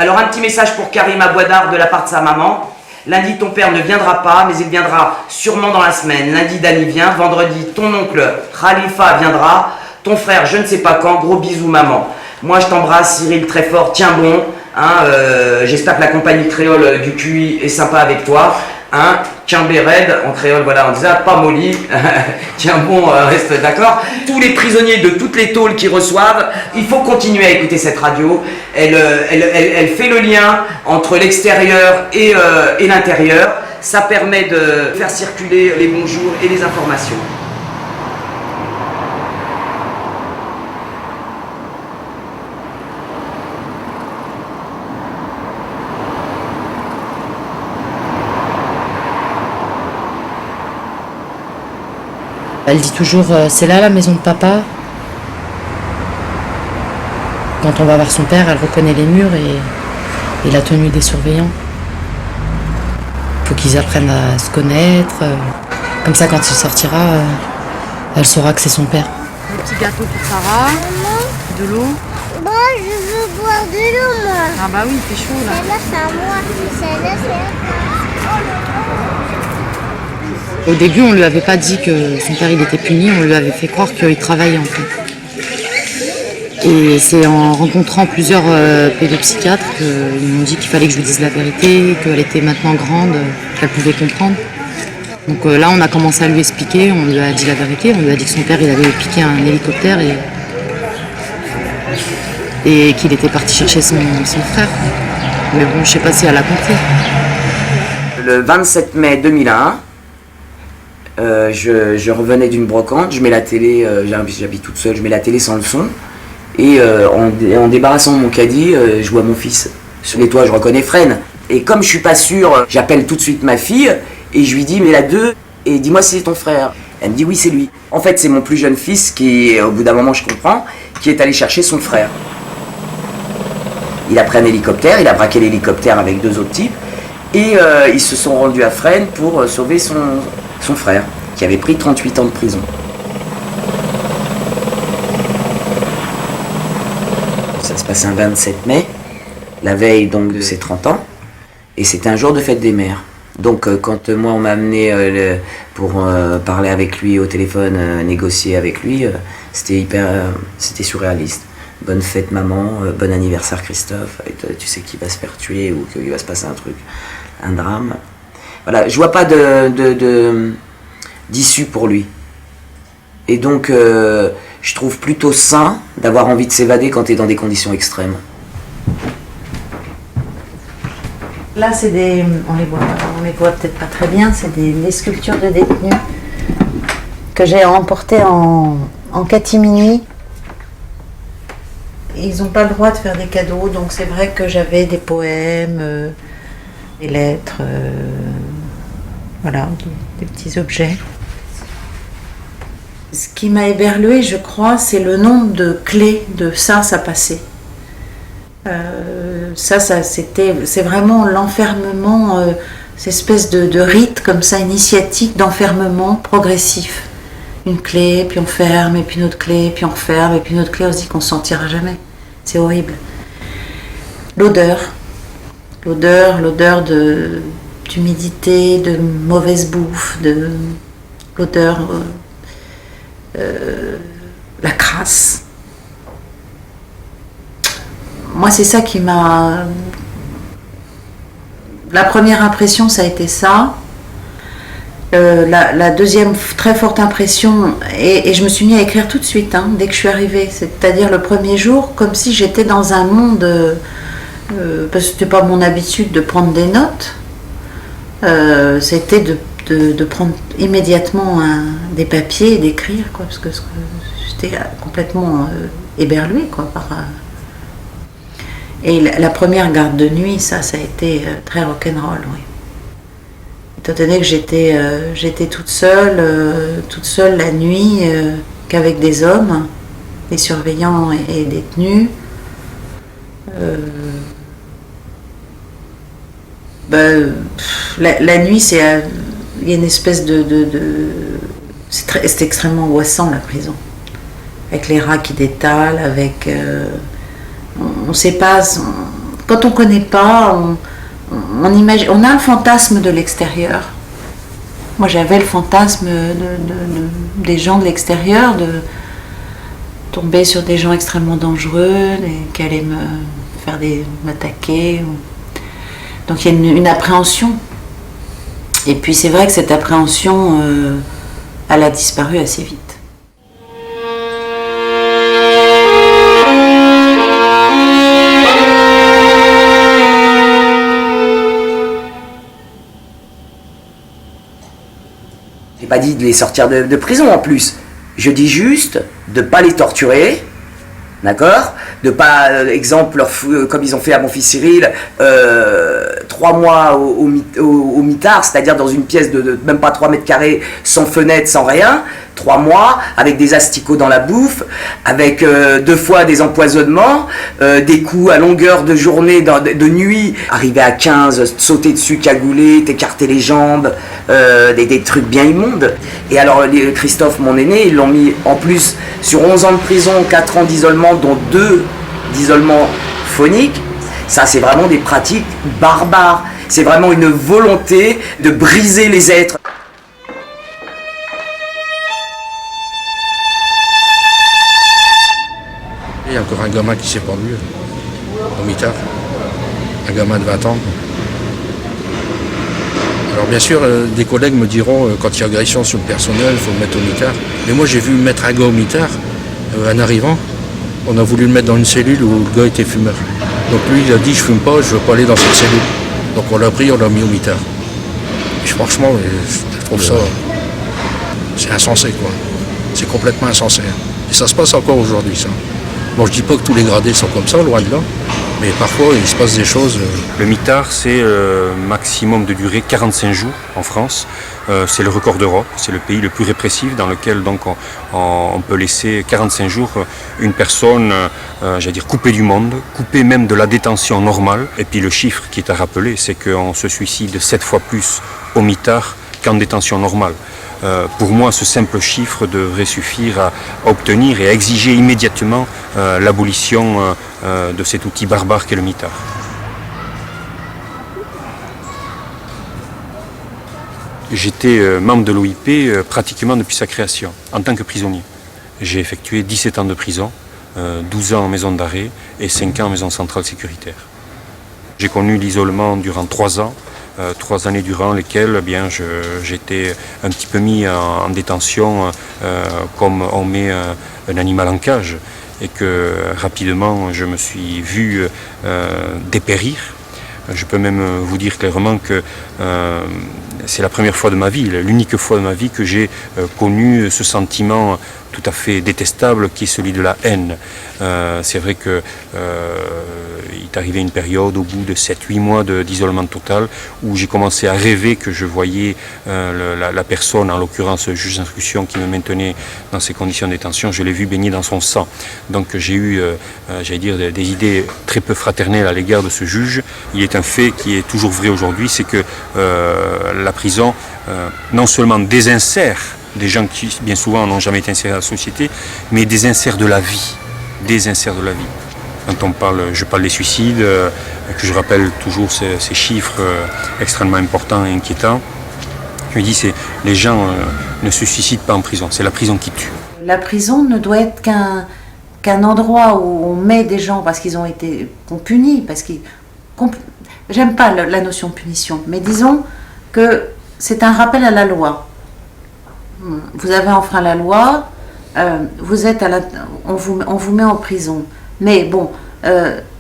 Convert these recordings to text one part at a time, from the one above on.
Alors un petit message pour Karim Abouadar de la part de sa maman. Lundi, ton père ne viendra pas, mais il viendra sûrement dans la semaine. Lundi, Dani vient. Vendredi, ton oncle Khalifa viendra. Ton frère, je ne sais pas quand. Gros bisous, maman. Moi, je t'embrasse, Cyril, très fort. Tiens bon. J'espère que la compagnie créole du QI est sympa avec toi. Tiens Béred, en créole, voilà, on disait pas molly. Tiens bon, reste d'accord. Tous les prisonniers de toutes les tôles qui reçoivent, il faut continuer à écouter cette radio. Elle fait le lien entre l'extérieur et l'intérieur. Ça permet de faire circuler les bonjours et les informations. Elle dit toujours c'est là la maison de papa. Quand on va voir son père, elle reconnaît les murs et la tenue des surveillants. Il faut qu'ils apprennent à se connaître. Comme ça, quand il sortira, elle saura que c'est son père. Un petit gâteau pour Sarah. De l'eau. Moi, je veux boire de l'eau, moi. Ah bah oui, il fait chaud là. Celle-là, c'est à moi. Celle-là, c'est à Au début, on lui avait pas dit que son père il était puni, on lui avait fait croire qu'il travaillait en fait. Et c'est en rencontrant plusieurs pédopsychiatres qu'ils m'ont dit qu'il fallait que je lui dise la vérité, qu'elle était maintenant grande, qu'elle pouvait comprendre. Donc là, on a commencé à lui expliquer, on lui a dit la vérité, on lui a dit que son père il avait piqué un hélicoptère et qu'il était parti chercher son frère. Mais bon, je sais pas si elle a compris. Le 27 mai 2001, je revenais d'une brocante, je mets la télé, j'habite toute seule, je mets la télé sans le son, et en débarrassant mon caddie, je vois mon fils. Sur les toits, je reconnais Fresne. Et comme je suis pas sûr, j'appelle tout de suite ma fille, et je lui dis, mais la 2, et dis-moi si c'est ton frère. Elle me dit, oui, c'est lui. En fait, c'est mon plus jeune fils qui, au bout d'un moment, je comprends, qui est allé chercher son frère. Il a pris un hélicoptère, il a braqué l'hélicoptère avec 2 autres types, et ils se sont rendus à Fresne pour sauver son frère, qui avait pris 38 ans de prison. Ça se passe un 27 mai, la veille donc de ses 30 ans, et c'était un jour de fête des mères. Donc quand moi on m'a amené pour parler avec lui au téléphone, négocier avec lui, c'était surréaliste. Bonne fête maman, bon anniversaire Christophe, et tu sais qu'il va se faire tuer ou qu'il va se passer un truc, un drame. Voilà, je vois pas d'issue pour lui. Et donc, je trouve plutôt sain d'avoir envie de s'évader quand tu es dans des conditions extrêmes. Là, c'est on les voit peut-être pas très bien, c'est des sculptures de détenus que j'ai emportées en catimini. Ils n'ont pas le droit de faire des cadeaux, donc c'est vrai que j'avais des poèmes, des lettres, voilà, des petits objets. Ce qui m'a éberluée, je crois, c'est le nombre de clés de ça passait. C'est vraiment l'enfermement, cette espèce de rite comme ça, initiatique d'enfermement progressif. Une clé, puis on ferme, et puis une autre clé, puis on referme, et puis une autre clé, on se dit qu'on ne s'en tirera jamais. C'est horrible. L'odeur d'humidité, de mauvaise bouffe, l'odeur, la crasse. Moi, c'est ça qui m'a... La première impression, ça a été ça. La deuxième très forte impression, et je me suis mis à écrire tout de suite, dès que je suis arrivée, c'est-à-dire le premier jour, comme si j'étais dans un monde, parce que c'était pas mon habitude de prendre des notes, c'était de prendre immédiatement des papiers et d'écrire, quoi, parce que j'étais complètement éberluée, quoi, et la première garde de nuit, ça a été très rock'n'roll, oui. Étant donné que j'étais toute seule la nuit, qu'avec des hommes, des surveillants et détenus. La nuit, il y a une espèce c'est extrêmement angoissant, la prison. Avec les rats qui détalent, avec... on ne sait pas... quand on ne connaît pas, on a le fantasme de l'extérieur. Moi, j'avais le fantasme des gens de l'extérieur, de tomber sur des gens extrêmement dangereux qui allaient m'attaquer. Donc il y a une appréhension. Et puis c'est vrai que cette appréhension, elle a disparu assez vite. J'ai pas dit de les sortir de prison en plus. Je dis juste de pas les torturer, d'accord? De pas, exemple, comme ils ont fait à mon fils Cyril, 3 mois au mitard, c'est-à-dire dans une pièce de même pas 3 mètres carrés, sans fenêtre, sans rien. 3 mois, avec des asticots dans la bouffe, avec 2 fois des empoisonnements, des coups à longueur de journée, de nuit, arriver à 15, sauter dessus, cagouler, t'écarter les jambes, des trucs bien immondes. Et alors Christophe, mon aîné, ils l'ont mis en plus sur 11 ans de prison, 4 ans d'isolement, dont 2 d'isolement phonique. Ça, c'est vraiment des pratiques barbares. C'est vraiment une volonté de briser les êtres. Il y a encore un gamin qui s'est pendu au mitard, un gamin de 20 ans. Alors bien sûr, des collègues me diront, quand il y a agression sur le personnel, il faut le mettre au mitard. Mais moi j'ai vu mettre un gars au mitard, en arrivant, on a voulu le mettre dans une cellule où le gars était fumeur. Donc lui il a dit, je fume pas, je veux pas aller dans cette cellule. Donc on l'a pris, on l'a mis au mitard. Et franchement, je trouve ça, c'est insensé quoi. C'est complètement insensé. Et ça se passe encore aujourd'hui ça. Bon, je dis pas que tous les gradés sont comme ça, loin de là, mais parfois il se passe des choses. Le mitard, c'est maximum de durée 45 jours en France. C'est le record d'Europe, c'est le pays le plus répressif dans lequel donc on peut laisser 45 jours une personne, j'allais dire, coupée du monde, coupée même de la détention normale. Et puis le chiffre qui est à rappeler, c'est qu'on se suicide 7 fois plus au mitard qu'en détention normale. Pour moi, ce simple chiffre devrait suffire à obtenir et à exiger immédiatement l'abolition de cet outil barbare qu'est le mitard. J'étais membre de l'OIP pratiquement depuis sa création, en tant que prisonnier. J'ai effectué 17 ans de prison, 12 ans en maison d'arrêt et 5 ans en maison centrale sécuritaire. J'ai connu l'isolement durant 3 ans. 3 années durant lesquelles eh bien, j'étais un petit peu mis en détention comme on met un animal en cage et que rapidement je me suis vu dépérir. Je peux même vous dire clairement que c'est la première fois de ma vie, l'unique fois de ma vie que j'ai connu ce sentiment tout à fait détestable qui est celui de la haine. C'est vrai que il est arrivé une période au bout de 7-8 mois d'isolement total où j'ai commencé à rêver que je voyais la personne, en l'occurrence le juge d'instruction qui me maintenait dans ces conditions de détention, je l'ai vu baigner dans son sang. Donc j'ai eu, j'allais dire, des idées très peu fraternelles à l'égard de ce juge. Il est un fait qui est toujours vrai aujourd'hui, c'est que la prison non seulement désinsère des gens qui bien souvent n'ont jamais été insérés dans la société, mais désinsère de la vie. Désinsère de la vie. Quand je parle des suicides, que je rappelle toujours ces chiffres extrêmement importants et inquiétants, je me dis que les gens ne se suicident pas en prison, c'est la prison qui tue. La prison ne doit être qu'un endroit où on met des gens parce qu'ils ont été punis, j'aime pas la notion de punition, mais disons que c'est un rappel à la loi. Vous avez enfreint la loi, on vous met en prison. Mais bon,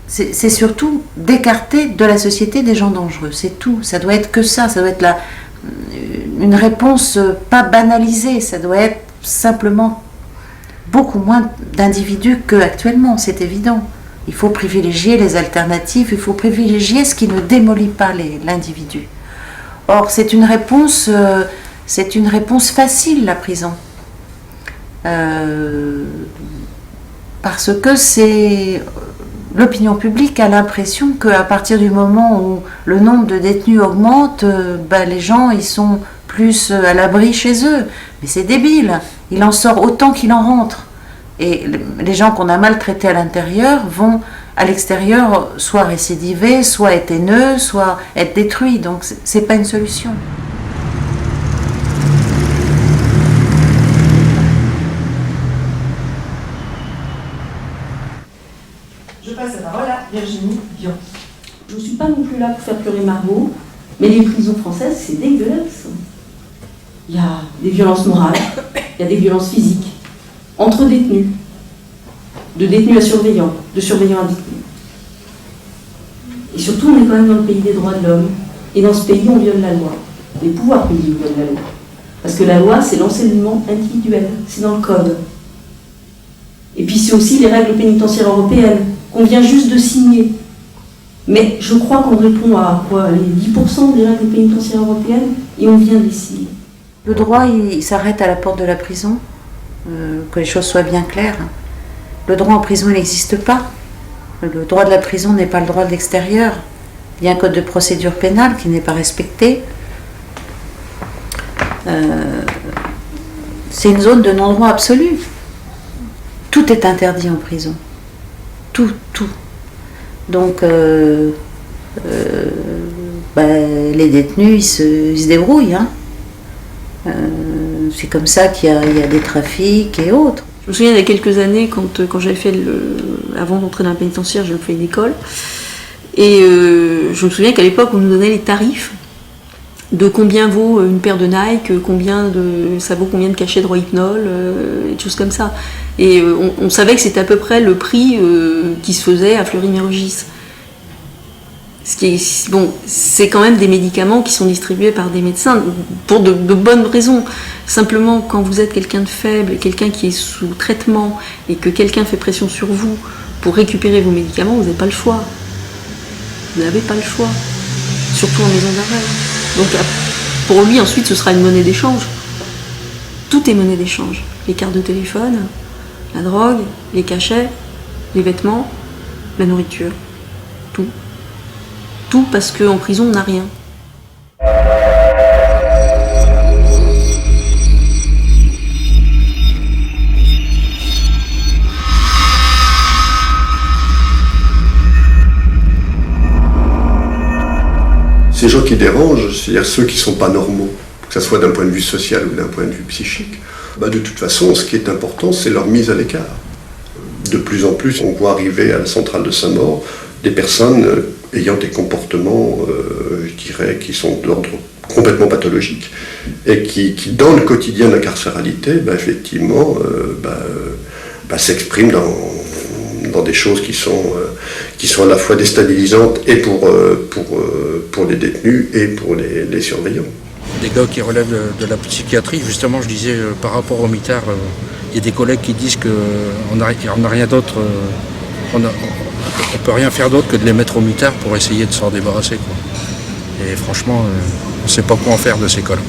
c'est surtout d'écarter de la société des gens dangereux, c'est tout. Ça doit être que ça doit être une réponse pas banalisée, ça doit être simplement beaucoup moins d'individus qu'actuellement, c'est évident. Il faut privilégier les alternatives, il faut privilégier ce qui ne démolit pas l'individu. Or, c'est une réponse facile, la prison. Parce que l'opinion publique a l'impression qu'à partir du moment où le nombre de détenus augmente, les gens ils sont plus à l'abri chez eux. Mais c'est débile, il en sort autant qu'il en rentre. Et les gens qu'on a maltraités à l'intérieur vont à l'extérieur soit récidiver, soit être haineux, soit être détruit. Donc c'est pas une solution. Je passe la parole à Virginie Bianchi. Je ne suis pas non plus là pour faire pleurer Margot, mais les prisons françaises, c'est dégueulasse. Il y a des violences morales, il y a des violences physiques, entre détenus, de détenus à surveillants, de surveillants à détenus. Et surtout, on est quand même dans le pays des droits de l'homme, et dans ce pays, on viole la loi. Les pouvoirs publics violent la loi. Parce que la loi, c'est l'enseignement individuel, c'est dans le code. Et puis c'est aussi les règles pénitentiaires européennes, qu'on vient juste de signer. Mais je crois qu'on répond à quoi, les 10% des règles pénitentiaires européennes, et on vient de les signer. Le droit, il s'arrête à la porte de la prison, que les choses soient bien claires. Le droit en prison, il n'existe pas. Le droit de la prison n'est pas le droit de l'extérieur. Il y a un code de procédure pénale qui n'est pas respecté. C'est une zone de non-droit absolu. Tout est interdit en prison. Tout. Donc, les détenus, ils se débrouillent. Hein. C'est comme ça qu'il y a des trafics et autres. Je me souviens, il y a quelques années, quand j'avais fait avant d'entrer dans la pénitentiaire, j'avais fait une école. Et je me souviens qu'à l'époque, on nous donnait les tarifs de combien vaut une paire de Nike, ça vaut combien de cachets de Rohypnol, et des choses comme ça. Et on savait que c'était à peu près le prix qui se faisait à Fleury-Mérogis. Ce qui est, bon, c'est quand même des médicaments qui sont distribués par des médecins pour de bonnes raisons. Simplement, quand vous êtes quelqu'un de faible, quelqu'un qui est sous traitement, et que quelqu'un fait pression sur vous pour récupérer vos médicaments, vous n'avez pas le choix. Vous n'avez pas le choix. Surtout en maison d'arrêt. Donc pour lui, ensuite, ce sera une monnaie d'échange. Tout est monnaie d'échange. Les cartes de téléphone, la drogue, les cachets, les vêtements, la nourriture. Tout. Tout parce qu'en prison, on n'a rien. Ces gens qui dérangent, c'est-à-dire ceux qui ne sont pas normaux, que ce soit d'un point de vue social ou d'un point de vue psychique, de toute façon, ce qui est important, c'est leur mise à l'écart. De plus en plus, on voit arriver à la centrale de Saint-Maur des personnes ayant des comportements, je dirais, qui sont d'ordre complètement pathologique et qui dans le quotidien de la carcéralité, effectivement, s'expriment dans des choses qui sont à la fois déstabilisantes et pour les détenus et pour les surveillants. Des gars qui relèvent de la psychiatrie, justement, je disais, par rapport aux mitards, il y a des collègues qui disent qu'on n'a rien d'autre, on ne peut rien faire d'autre que de les mettre au mitard pour essayer de s'en débarrasser, quoi. Et franchement, on ne sait pas quoi en faire de ces cas-là.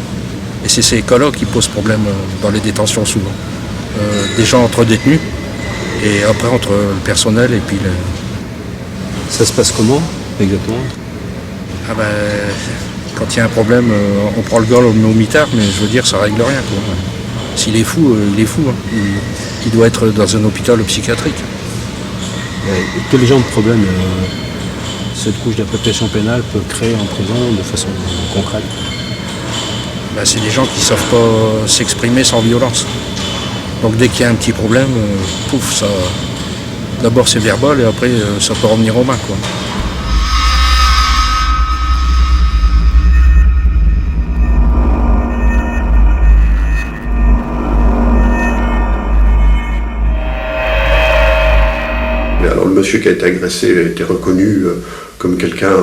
Et c'est ces cas-là qui posent problème dans les détentions souvent. Déjà entre détenus, et après entre le personnel et puis le... Ça se passe comment exactement? Quand il y a un problème, on prend le gars, on le met au mitard, mais je veux dire, ça règle rien, quoi. S'il est fou, il est fou. Hein. Il doit être dans un hôpital psychiatrique. Quel genre de problème cette couche d'application pénale peut créer en prison de façon concrète? C'est des gens qui ne savent pas s'exprimer sans violence. Donc dès qu'il y a un petit problème, pouf, ça. D'abord c'est verbal et après ça peut revenir aux mains, quoi. Alors le monsieur qui a été agressé a été reconnu comme quelqu'un,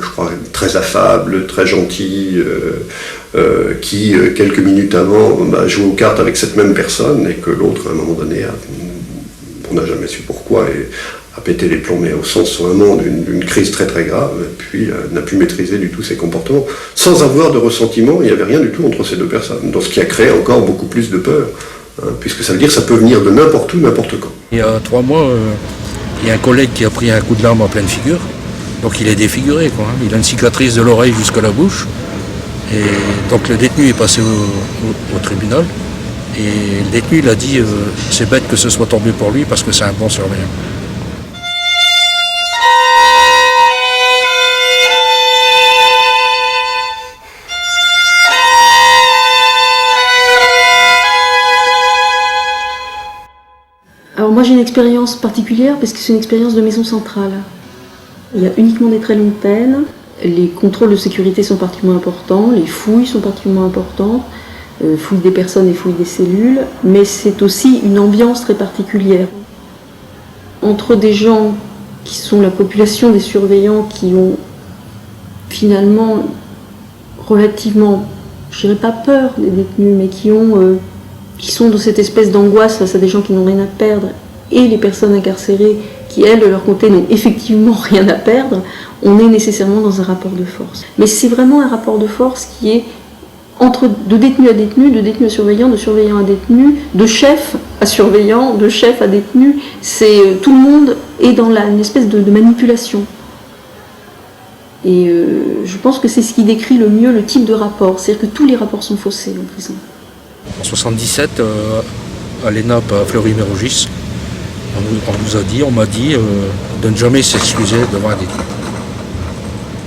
je crois, très affable, très gentil, qui, quelques minutes avant, jouait aux cartes avec cette même personne et que l'autre, à un moment donné, on n'a jamais su pourquoi, et a pété les plombs, mais au sens vraiment d'une crise très très grave, et puis n'a pu maîtriser du tout ses comportements, sans avoir de ressentiment. Il n'y avait rien du tout entre ces deux personnes, donc ce qui a créé encore beaucoup plus de peur, hein, puisque ça veut dire que ça peut venir de n'importe où, n'importe quand. Il y a 3 mois, il y a un collègue qui a pris un coup de lame en pleine figure, donc il est défiguré, quoi, hein. Il a une cicatrice de l'oreille jusqu'à la bouche, et donc le détenu est passé au tribunal, et le détenu il a dit c'est bête que ce soit tombé pour lui parce que c'est un bon surveillant. Alors moi j'ai une expérience particulière parce que c'est une expérience de maison centrale. Il y a uniquement des très longues peines, les contrôles de sécurité sont particulièrement importants, les fouilles sont particulièrement importantes, fouilles des personnes et fouilles des cellules, mais c'est aussi une ambiance très particulière. Entre des gens qui sont la population des surveillants qui ont finalement relativement, je dirais pas peur des détenus, mais qui sont dans cette espèce d'angoisse face à des gens qui n'ont rien à perdre, et les personnes incarcérées qui, elles, de leur côté, n'ont effectivement rien à perdre, on est nécessairement dans un rapport de force. Mais c'est vraiment un rapport de force qui est entre de détenu à détenu, de détenu à surveillant, de surveillant à détenu, de chef à surveillant, de chef à détenu. Tout le monde est dans une espèce de manipulation. Et je pense que c'est ce qui décrit le mieux le type de rapport, c'est-à-dire que tous les rapports sont faussés en prison. En 77, à l'ENAP à Fleury-Mérogis, on m'a dit de ne jamais s'excuser devant un détenu.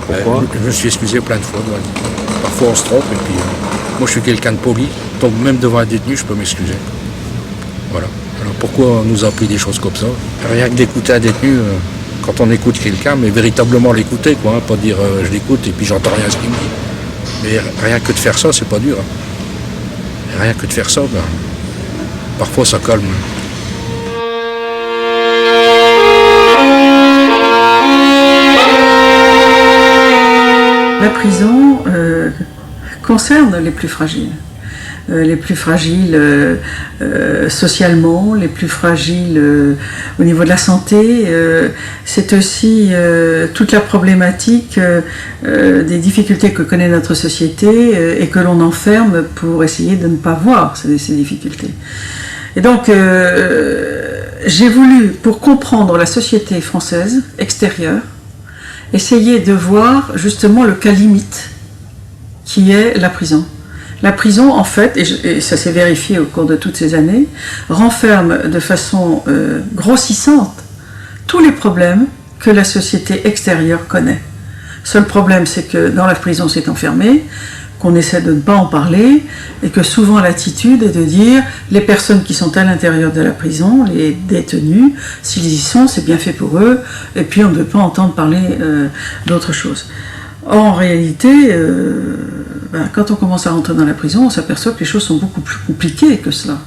Pourquoi ? Je me suis excusé plein de fois devant un détenu. Parfois on se trompe et puis moi je suis quelqu'un de poli, donc même devant un détenu je peux m'excuser. Voilà. Alors pourquoi on nous a appris des choses comme ça ? Rien que d'écouter un détenu, quand on écoute quelqu'un, mais véritablement l'écouter, quoi, hein, pas dire je l'écoute et puis j'entends rien à ce qu'il me dit. Mais rien que de faire ça, c'est pas dur. Hein. Rien que de faire ça, parfois ça calme. La prison concerne les plus fragiles. Les plus fragiles socialement, les plus fragiles au niveau de la santé. C'est aussi toute la problématique des difficultés que connaît notre société et que l'on enferme pour essayer de ne pas voir ces difficultés. Et donc, j'ai voulu, pour comprendre la société française extérieure, essayer de voir justement le cas limite qui est la prison. La prison, en fait, et ça s'est vérifié au cours de toutes ces années, renferme de façon grossissante tous les problèmes que la société extérieure connaît. Seul problème, c'est que dans la prison, c'est enfermé, qu'on essaie de ne pas en parler, et que souvent l'attitude est de dire les personnes qui sont à l'intérieur de la prison, les détenus, s'ils y sont, c'est bien fait pour eux, et puis on ne veut pas entendre parler d'autre chose. Or, en réalité, quand on commence à rentrer dans la prison, on s'aperçoit que les choses sont beaucoup plus compliquées que cela.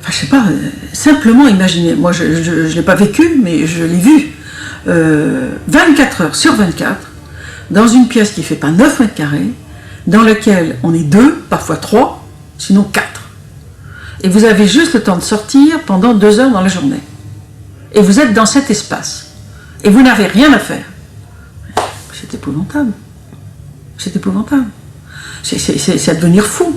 Enfin, je sais pas, simplement imaginez, moi je ne l'ai pas vécu, mais je l'ai vu, 24 heures sur 24, dans une pièce qui ne fait pas 9 mètres carrés, dans laquelle on est 2, parfois 3, sinon 4. Et vous avez juste le temps de sortir pendant 2 heures dans la journée. Et vous êtes dans cet espace. Et vous n'avez rien à faire. C'est épouvantable. C'est épouvantable. C'est à devenir fou.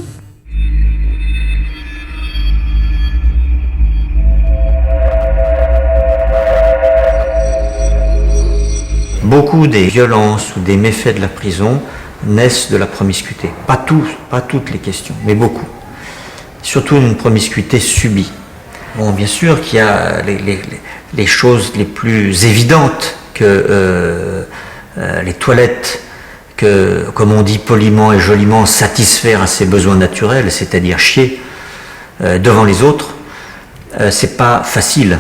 Beaucoup des violences ou des méfaits de la prison naissent de la promiscuité. Pas toutes les questions, mais beaucoup. Surtout une promiscuité subie. Bon, bien sûr qu'il y a les choses les plus évidentes que les toilettes, que, comme on dit poliment et joliment, satisfaire à ses besoins naturels, c'est-à-dire chier devant les autres, c'est pas facile.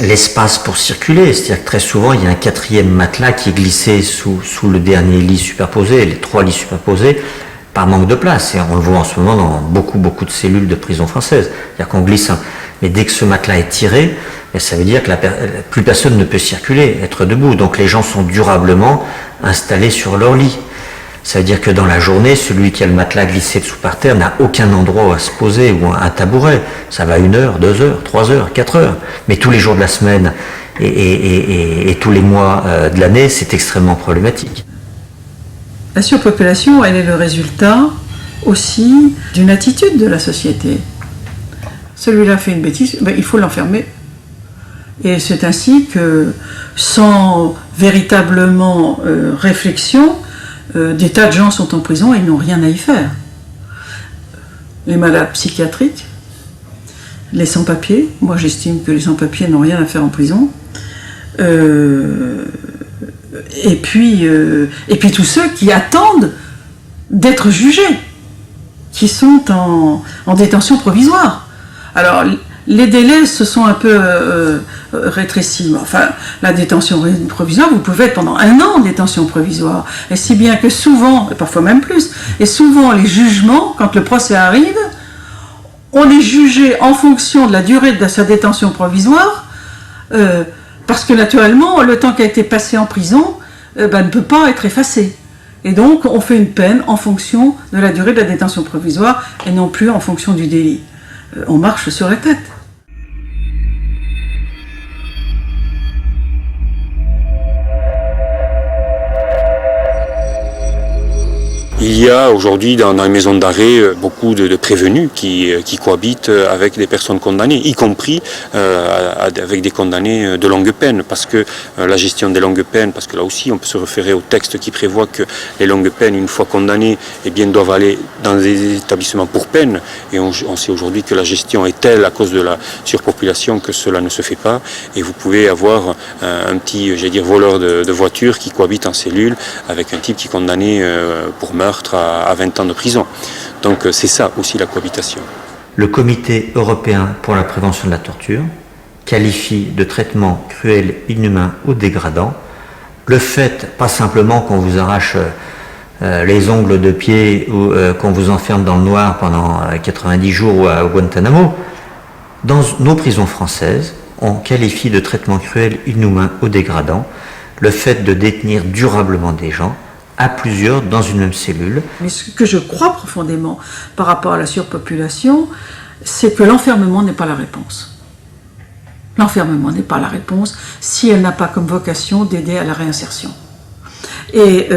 L'espace pour circuler, c'est-à-dire que très souvent il y a un 4e matelas qui est glissé sous le dernier lit superposé, les 3 lits superposés, par manque de place. Et on le voit en ce moment dans beaucoup de cellules de prison françaises. C'est-à-dire qu'on glisse mais dès que ce matelas est tiré, ça veut dire que plus personne ne peut circuler, être debout. Donc les gens sont durablement installés sur leur lit. Ça veut dire que dans la journée, celui qui a le matelas glissé dessous par terre n'a aucun endroit où à se poser ou un tabouret. Ça va 1 heure, 2 heures, 3 heures, 4 heures. Mais tous les jours de la semaine et tous les mois de l'année, c'est extrêmement problématique. La surpopulation, elle est le résultat aussi d'une attitude de la société. Celui-là fait une bêtise, il faut l'enfermer. Et c'est ainsi que, sans véritablement réflexion, des tas de gens sont en prison et ils n'ont rien à y faire. Les malades psychiatriques, les sans-papiers, moi j'estime que les sans-papiers n'ont rien à faire en prison, et puis tous ceux qui attendent d'être jugés, qui sont en détention provisoire. Alors les délais se sont un peu rétrécis. Enfin, la détention provisoire, vous pouvez être pendant 1 an en détention provisoire. Et si bien que souvent, et parfois même plus, et souvent les jugements, quand le procès arrive, on est jugé en fonction de la durée de sa détention provisoire, parce que naturellement, le temps qui a été passé en prison ne peut pas être effacé. Et donc, on fait une peine en fonction de la durée de la détention provisoire et non plus en fonction du délit. On marche sur la tête. Il y a aujourd'hui dans les maisons d'arrêt beaucoup de prévenus qui cohabitent avec des personnes condamnées, y compris avec des condamnés de longue peine, parce que la gestion des longues peines, parce que là aussi on peut se référer au texte qui prévoit que les longues peines, une fois condamnées, eh bien, doivent aller dans des établissements pour peine, et on sait aujourd'hui que la gestion est telle à cause de la surpopulation que cela ne se fait pas, et vous pouvez avoir un petit, voleur de voiture qui cohabite en cellule avec un type qui est condamné pour meurtre à 20 ans de prison. Donc c'est ça aussi la cohabitation. Le Comité européen pour la prévention de la torture qualifie de traitement cruel, inhumain ou dégradant le fait, pas simplement qu'on vous arrache les ongles de pied ou qu'on vous enferme dans le noir pendant 90 jours ou à Guantanamo. Dans nos prisons françaises, on qualifie de traitement cruel, inhumain ou dégradant le fait de détenir durablement des gens à plusieurs dans une même cellule. Mais ce que je crois profondément par rapport à la surpopulation, c'est que l'enfermement n'est pas la réponse. L'enfermement n'est pas la réponse si elle n'a pas comme vocation d'aider à la réinsertion. Et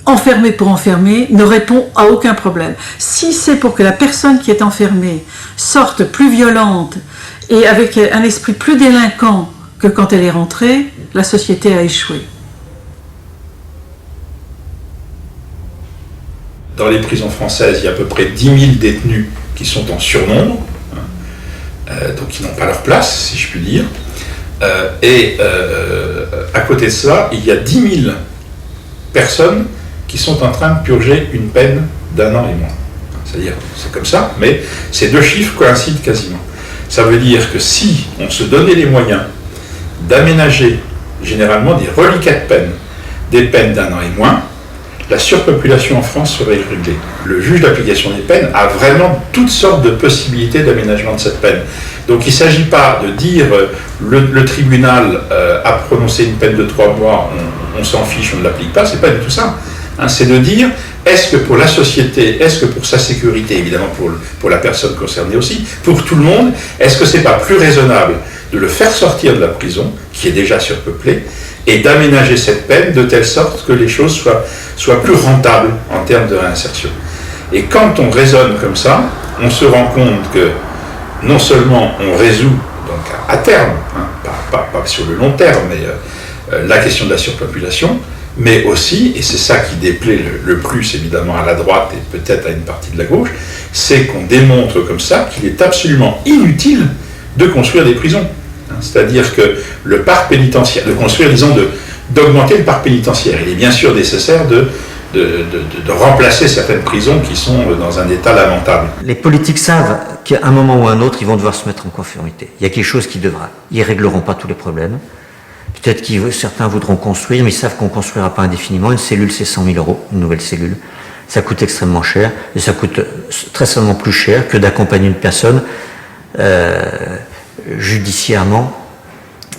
enfermer pour enfermer ne répond à aucun problème. Si c'est pour que la personne qui est enfermée sorte plus violente et avec un esprit plus délinquant que quand elle est rentrée, la société a échoué. Dans les prisons françaises, il y a à peu près 10 000 détenus qui sont en surnombre, donc qui n'ont pas leur place, si je puis dire. À côté de ça, il y a 10 000 personnes qui sont en train de purger une peine d'1 an et moins. C'est-à-dire, c'est comme ça, mais ces deux chiffres coïncident quasiment. Ça veut dire que si on se donnait les moyens d'aménager généralement des reliquats de peine, des peines d'1 an et moins, la surpopulation en France serait réglée. Le juge d'application des peines a vraiment toutes sortes de possibilités d'aménagement de cette peine. Donc il ne s'agit pas de dire le tribunal a prononcé une peine de 3 mois, on s'en fiche, on ne l'applique pas, c'est pas du tout ça. C'est de dire, est-ce que pour la société, est-ce que pour sa sécurité, évidemment pour la personne concernée aussi, pour tout le monde, est-ce que c'est pas plus raisonnable de le faire sortir de la prison, qui est déjà surpeuplée, et d'aménager cette peine de telle sorte que les choses soient plus rentables en termes de réinsertion. Et quand on raisonne comme ça, on se rend compte que non seulement on résout, donc à terme, pas sur le long terme, mais la question de la surpopulation, mais aussi, et c'est ça qui déplaît le plus évidemment à la droite et peut-être à une partie de la gauche, c'est qu'on démontre comme ça qu'il est absolument inutile de construire des prisons. C'est-à-dire que le parc pénitentiaire, de construire, disons, d'augmenter le parc pénitentiaire. Il est bien sûr nécessaire de remplacer certaines prisons qui sont dans un état lamentable. Les politiques savent qu'à un moment ou à un autre, ils vont devoir se mettre en conformité. Il y a quelque chose qui devra. Ils ne régleront pas tous les problèmes. Peut-être que certains voudront construire, mais ils savent qu'on ne construira pas indéfiniment. Une cellule, c'est 100 000 €, une nouvelle cellule. Ça coûte extrêmement cher, et ça coûte très certainement plus cher que d'accompagner une personne judiciairement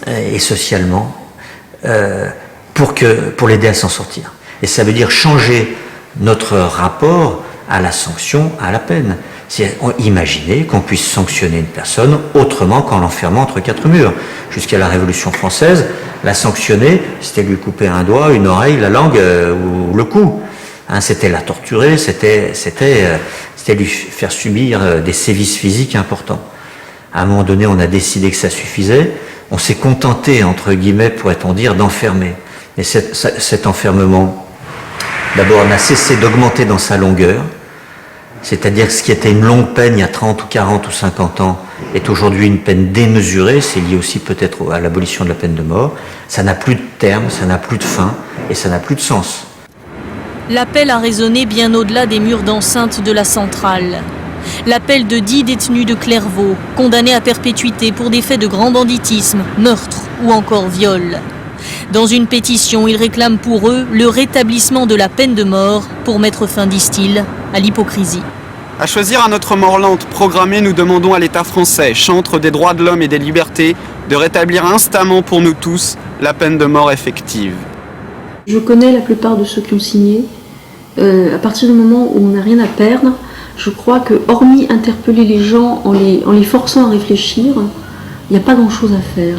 et socialement pour l'aider à s'en sortir. Et ça veut dire changer notre rapport à la sanction, à la peine. C'est imaginer qu'on puisse sanctionner une personne autrement qu'en l'enfermant entre 4 murs. Jusqu'à la Révolution française, la sanctionner, c'était lui couper un doigt, une oreille, la langue ou le cou. C'était la torturer, c'était lui faire subir des sévices physiques importants. À un moment donné, on a décidé que ça suffisait. On s'est contenté, entre guillemets, pourrait-on dire, d'enfermer. Et cet enfermement, d'abord, n'a cessé d'augmenter dans sa longueur. C'est-à-dire que ce qui était une longue peine il y a 30 ou 40 ou 50 ans est aujourd'hui une peine démesurée. C'est lié aussi peut-être à l'abolition de la peine de mort. Ça n'a plus de terme, ça n'a plus de fin et ça n'a plus de sens. L'appel a résonné bien au-delà des murs d'enceinte de la centrale. L'appel de 10 détenus de Clairvaux, condamnés à perpétuité pour des faits de grand banditisme, meurtre ou encore viol. Dans une pétition, ils réclament pour eux le rétablissement de la peine de mort pour mettre fin, disent-ils, à l'hypocrisie. À choisir un autre mort lente programmée, nous demandons à l'État français, chantre des droits de l'homme et des libertés, de rétablir instamment pour nous tous la peine de mort effective. Je connais la plupart de ceux qui ont signé. À partir du moment où on n'a rien à perdre, je crois que, hormis interpeller les gens en les forçant à réfléchir, il n'y a pas grand-chose à faire.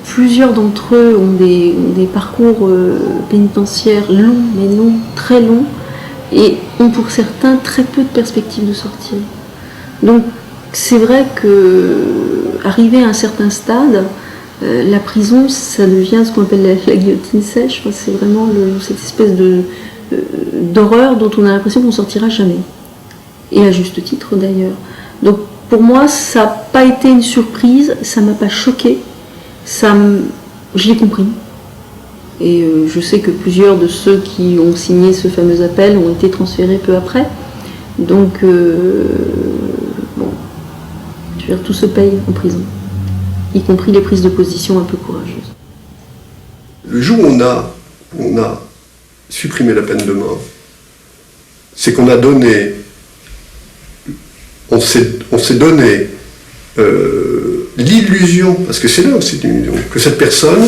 Plusieurs d'entre eux ont des parcours pénitentiaires longs, mais longs, très longs, et ont pour certains très peu de perspectives de sortir. Donc c'est vrai qu'arrivé à un certain stade, la prison, ça devient ce qu'on appelle la guillotine sèche. Enfin, c'est vraiment cette espèce d'horreur dont on a l'impression qu'on ne sortira jamais. Et à juste titre d'ailleurs. Donc pour moi, ça n'a pas été une surprise, ça ne m'a pas choqué, je l'ai compris. Et je sais que plusieurs de ceux qui ont signé ce fameux appel ont été transférés peu après. Donc, bon, je veux dire, tout se paye en prison, y compris les prises de position un peu courageuses. Le jour où on a supprimé la peine de mort, c'est qu'on a donné, on s'est donné l'illusion, parce que c'est là aussi l'illusion, que cette personne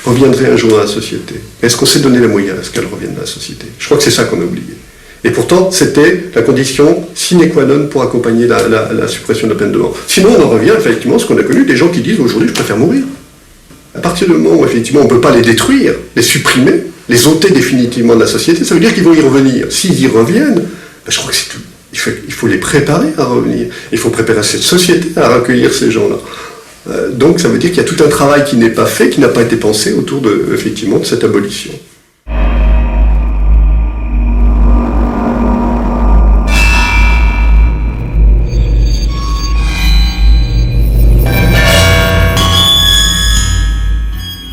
reviendrait un jour dans la société. Est-ce qu'on s'est donné les moyens à ce qu'elle revienne dans la société? Je crois que c'est ça qu'on a oublié. Et pourtant, c'était la condition sine qua non pour accompagner la suppression de la peine de mort. Sinon, on en revient effectivement à ce qu'on a connu, des gens qui disent aujourd'hui, je préfère mourir. À partir du moment où effectivement on ne peut pas les détruire, les supprimer, les ôter définitivement de la société, ça veut dire qu'ils vont y revenir. S'ils y reviennent, je crois que c'est tout. Il faut les préparer à revenir. Il faut préparer cette société à recueillir ces gens-là. Donc ça veut dire qu'il y a tout un travail qui n'est pas fait, qui n'a pas été pensé autour effectivement de cette abolition.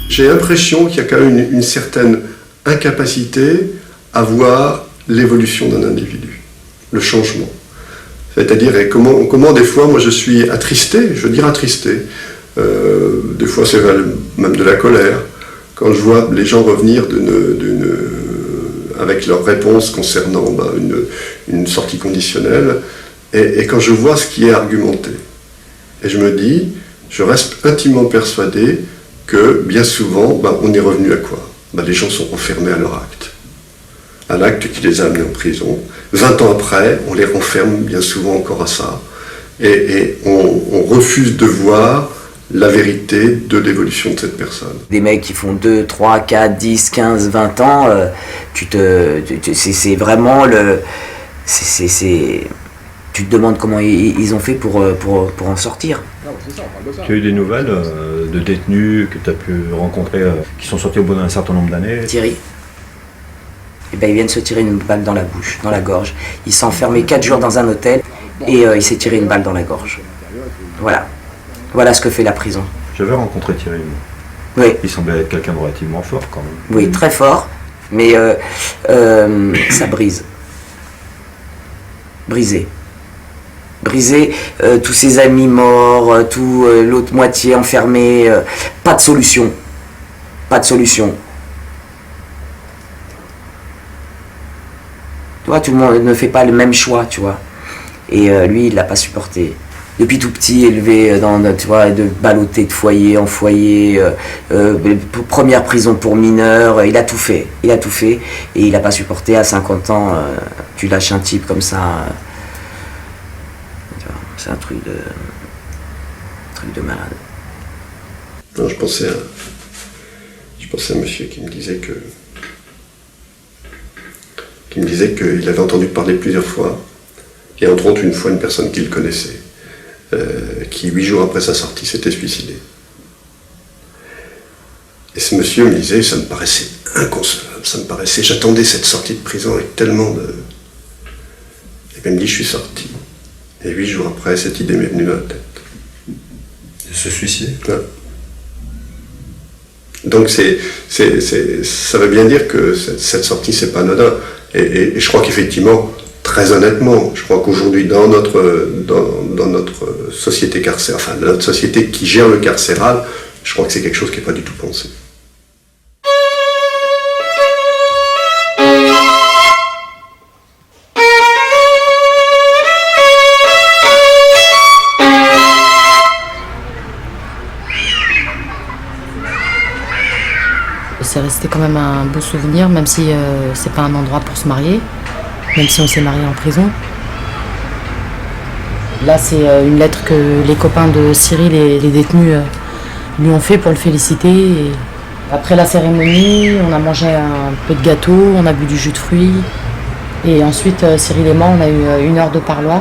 J'ai l'impression qu'il y a quand même une certaine incapacité à voir l'évolution d'un individu, le changement. C'est-à-dire, comment des fois, moi je suis attristé, je veux dire attristé, des fois c'est même de la colère, quand je vois les gens revenir avec leurs réponses concernant une sortie conditionnelle, et quand je vois ce qui est argumenté. Et je me dis, je reste intimement persuadé que bien souvent, on est revenu à quoi? Les gens sont enfermés à leur acte. À l'acte qui les a amenés en prison. 20 ans après, on les renferme bien souvent encore à ça. Et on refuse de voir la vérité de l'évolution de cette personne. Des mecs qui font 2, 3, 4, 10, 15, 20 ans, c'est vraiment tu te demandes comment ils ont fait pour en sortir. Tu as eu des nouvelles de détenus que tu as pu rencontrer qui sont sortis au bout d'un certain nombre d'années? Thierry. Il vient de se tirer une balle dans la bouche, dans la gorge. Il s'est enfermé 4 jours dans un hôtel et il s'est tiré une balle dans la gorge. Voilà. Voilà ce que fait la prison. J'avais rencontré Thierry. Oui. Il semblait être quelqu'un de relativement fort quand même. Oui, très fort, mais ça brise. Briser tous ses amis morts, l'autre moitié enfermée, pas de solution. Tu vois, tout le monde ne fait pas le même choix, tu vois. Et lui, il l'a pas supporté. Depuis tout petit, élevé de ballotté de foyer en foyer, première prison pour mineurs, il a tout fait. Et il n'a pas supporté. À 50 ans, tu lâches un type comme ça. C'est un truc de malade. Non, je pensais à un monsieur qui me disait qu'il avait entendu parler plusieurs fois, et entre autres une fois une personne qu'il connaissait, qui 8 jours après sa sortie s'était suicidé. Et ce monsieur me disait, ça me paraissait inconcevable, j'attendais cette sortie de prison avec tellement de... Et puis il me dit, je suis sorti. Et 8 jours après, cette idée m'est venue dans la tête. De se suicider? Ouais. Donc ça veut bien dire que cette sortie, c'est pas anodin. Et je crois qu'effectivement, très honnêtement, je crois qu'aujourd'hui, dans notre société carcérale, enfin, dans notre société qui gère le carcéral, je crois que c'est quelque chose qui n'est pas du tout pensé. C'est resté quand même un beau souvenir, même si c'est pas un endroit pour se marier, même si on s'est marié en prison. Là, c'est une lettre que les copains de Cyril et les détenus lui ont fait pour le féliciter. Et après la cérémonie, on a mangé un peu de gâteau, on a bu du jus de fruits. Et ensuite, Cyril et moi, on a eu 1 heure de parloir.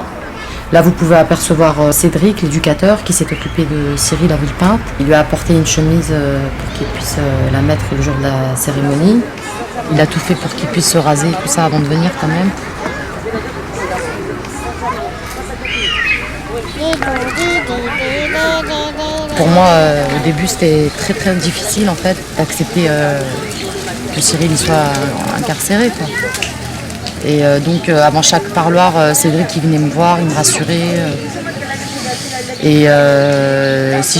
Là, vous pouvez apercevoir Cédric, l'éducateur, qui s'est occupé de Cyril à Villepinte. Il lui a apporté une chemise pour qu'il puisse la mettre le jour de la cérémonie. Il a tout fait pour qu'il puisse se raser et tout ça avant de venir quand même. Pour moi, au début, c'était très très difficile en fait d'accepter que Cyril il soit incarcéré, quoi. Et donc avant chaque parloir, Cédric il venait me voir, il me rassurait. Et si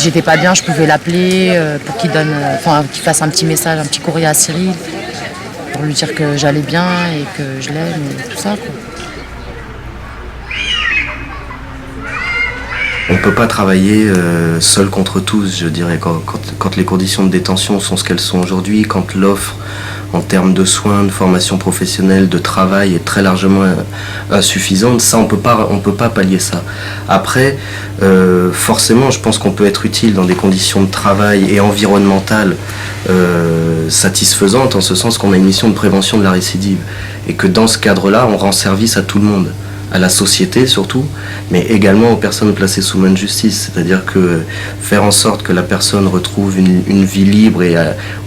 j'étais pas bien, je pouvais l'appeler pour qu'il qu'il fasse un petit message, un petit courrier à Cyril pour lui dire que j'allais bien et que je l'aime et tout ça, quoi. On ne peut pas travailler seul contre tous, je dirais, quand les conditions de détention sont ce qu'elles sont aujourd'hui, quand l'offre en termes de soins, de formation professionnelle, de travail est très largement insuffisante, ça on peut pas pallier ça. Après, forcément, je pense qu'on peut être utile dans des conditions de travail et environnementales satisfaisantes, en ce sens qu'on a une mission de prévention de la récidive, et que dans ce cadre-là, on rend service à tout le monde. À la société surtout, mais également aux personnes placées sous main de justice. C'est-à-dire que faire en sorte que la personne retrouve une vie libre et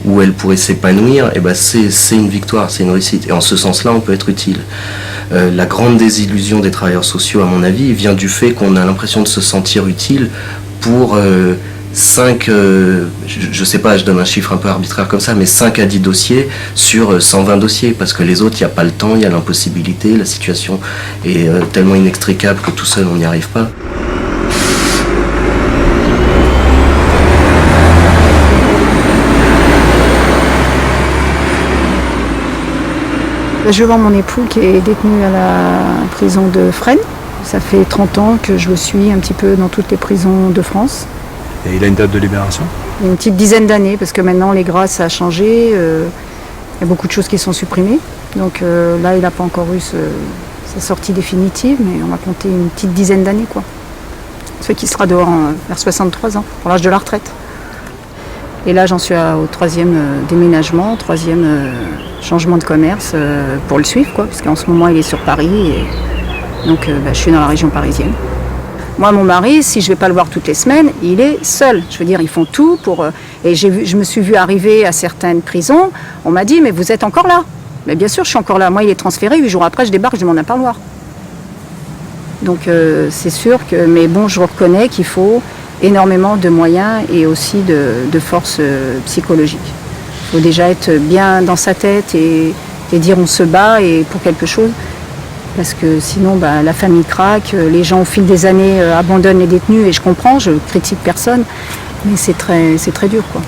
où elle pourrait s'épanouir, c'est une victoire, c'est une réussite. Et en ce sens-là, on peut être utile. La grande désillusion des travailleurs sociaux, à mon avis, vient du fait qu'on a l'impression de se sentir utile pour 5, je sais pas, je donne un chiffre un peu arbitraire comme ça, mais 5 à 10 dossiers sur 120 dossiers, parce que les autres, il n'y a pas le temps, il y a l'impossibilité, la situation est tellement inextricable que tout seul, on n'y arrive pas. Je vois mon époux qui est détenu à la prison de Fresnes. Ça fait 30 ans que je le suis un petit peu dans toutes les prisons de France. Et il a une date de libération ? Une petite dizaine d'années, parce que maintenant les grâces ça a changé, il y a beaucoup de choses qui sont supprimées. Donc là, il n'a pas encore eu sa sortie définitive, mais on va compter une petite dizaine d'années, quoi. Ce qui sera dehors vers 63 ans, pour l'âge de la retraite. Et là, j'en suis au 3e déménagement, 3e changement de commerce pour le suivre, quoi, parce qu'en ce moment, il est sur Paris, et donc je suis dans la région parisienne. Moi, mon mari, si je ne vais pas le voir toutes les semaines, il est seul. Je veux dire, ils font tout pour... Et je me suis vue arriver à certaines prisons, on m'a dit, mais vous êtes encore là ? Mais bien sûr, je suis encore là. Moi, il est transféré, 8 jours après, je débarque, je demande un parloir. Donc, c'est sûr que... Mais bon, je reconnais qu'il faut énormément de moyens et aussi de force psychologique. Il faut déjà être bien dans sa tête et dire on se bat et pour quelque chose. Parce que sinon, la famille craque, les gens au fil des années abandonnent les détenus, et je comprends, je critique personne, mais c'est très dur, quoi.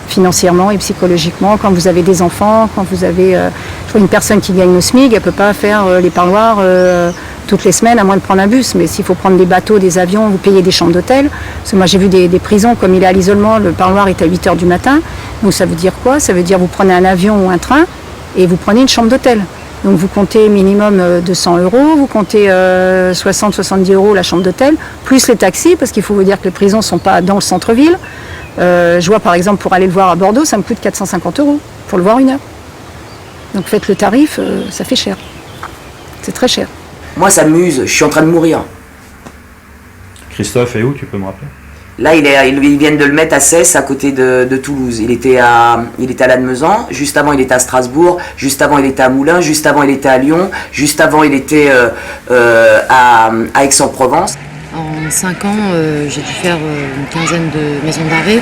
Financièrement et psychologiquement, quand vous avez des enfants, quand vous avez je vois une personne qui gagne le SMIC, elle ne peut pas faire les parloirs toutes les semaines, à moins de prendre un bus, mais s'il faut prendre des bateaux, des avions, vous payez des chambres d'hôtel. Parce que moi j'ai vu des prisons, comme il est à l'isolement, le parloir est à 8h du matin, donc ça veut dire quoi ? Ça veut dire vous prenez un avion ou un train, et vous prenez une chambre d'hôtel. Donc vous comptez minimum 200 €, vous comptez 60-70 € la chambre d'hôtel, plus les taxis, parce qu'il faut vous dire que les prisons ne sont pas dans le centre-ville. Je vois par exemple pour aller le voir à Bordeaux, ça me coûte 450 € pour le voir 1 heure. Donc faites le tarif, ça fait cher. C'est très cher. Moi ça m'use, je suis en train de mourir. Christophe est où, tu peux me rappeler ? Là, ils viennent de le mettre à Cesse, à côté de Toulouse. Il était à Lannemezan, juste avant il était à Strasbourg, juste avant il était à Moulins, juste avant il était à Lyon, juste avant il était à Aix-en-Provence. En 5 ans, j'ai dû faire une quinzaine de maisons d'arrêt.